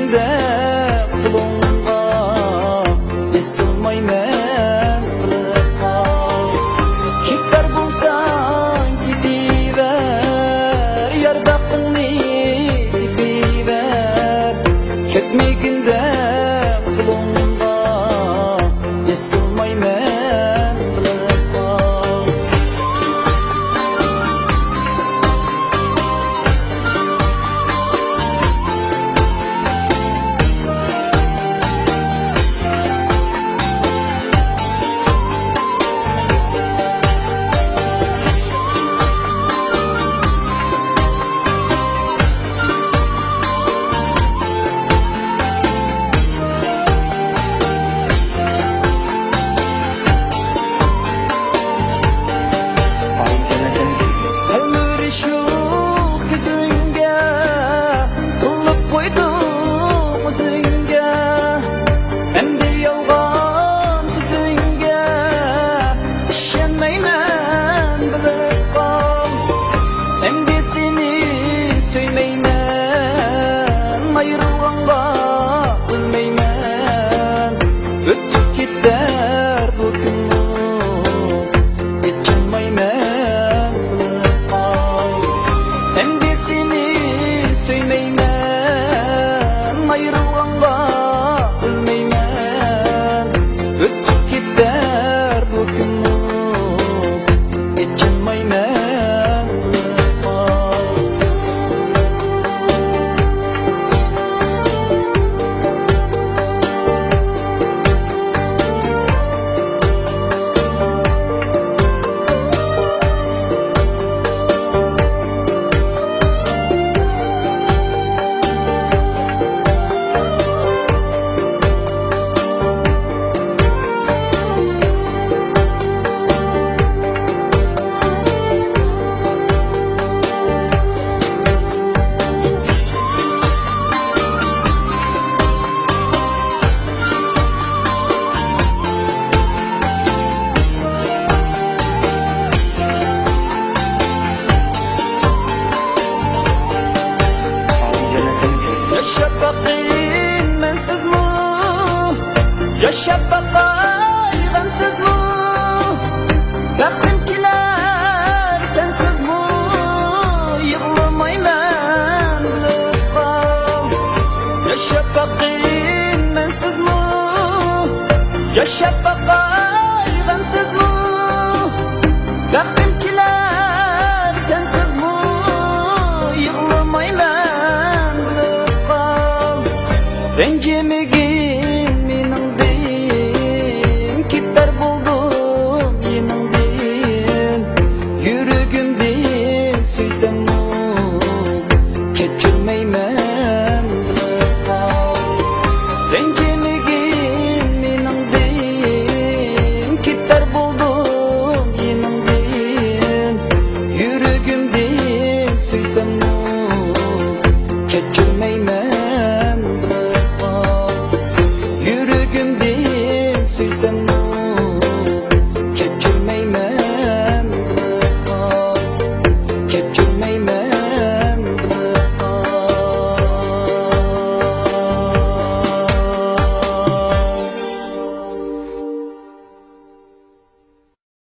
Ketmeginde qulunga Esilmayman qılıqqa Kitlar bulsan gidiver Yar baxtını tipiver Ketmeginde qulunga Esilmayman qılıqqa Ayrılğanға bilmeymen Ötüp gider bu günüm Hiç yanmaymen Endi seni söymeymen Ayrılğanға bilmeymen Ötüp gider bu günüm Hiç yanmaymen Yaşap bakayım bensiz mi? Yaşap bakay gamsız mı? Baktım kiler sensiz mi? Yığlamayman bilip kal Yaşap bakayım bensiz mi? Yaşap bakay gamsız mı? Baktım kiler sensiz mi? Yığlamayman Rencimi